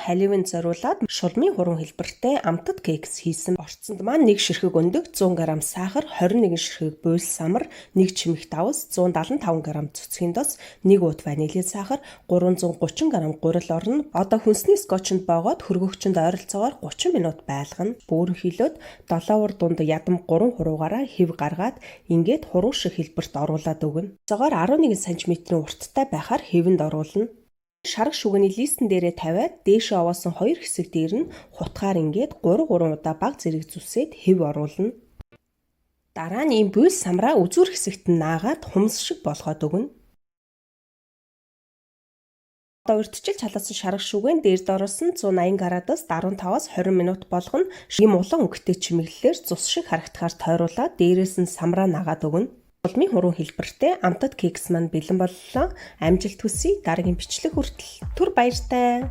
Халливын зориулаад шулмын хуран хэлбэртэй амтад кекс хийсэн. Орцонд маань 1 ширхэг өндөг, 100 г сахар, 21 ширхэг буйл самар, 1 чимэг давс, 175 г цэцгийн дос, 1 уут ванили сахар, 330 г гурил орно. Одоо хүнсний скотчнд боогоод хөргөгчөнд ойролцоогоор 30 минут байлгана. Бөөрөнхийлөөд 7 дунд ядам 3 хуруугаараа хэв гаргаад ингээд хуруу шиг хэлбэрт оруулаад өгнө. Цогоор 11 см-ийн урттай байхаар хэвэнд оруулна. Шарга шүгэний листэн дээрээ тавиад дээшээ овоосон 2 хэсэг дээр нь хутгаар ингээд 3 удаа баг зэрэг зүсээд хэв оруулна. Дараа нь ийм буйл самраа үзүүр хэсэгт нь наагаад хумс шиг болгоод өгнө. Одоо урьдчилж халаасан шарга шүгэн дээрд оруулсан 180 градус 15-аас 20 минут болгоно. Ийм улаан өнгөтэй чимэглэлээр цус шиг харагдахаар тойруулаад дээрээс нь самраа наагаад өгнө. Шулмын хуран хэлбэртэй амтад кекс маань бэлэн боллоо. Амжилт хүсье. Дараагийн бичлэг хүртэл түр баяртай.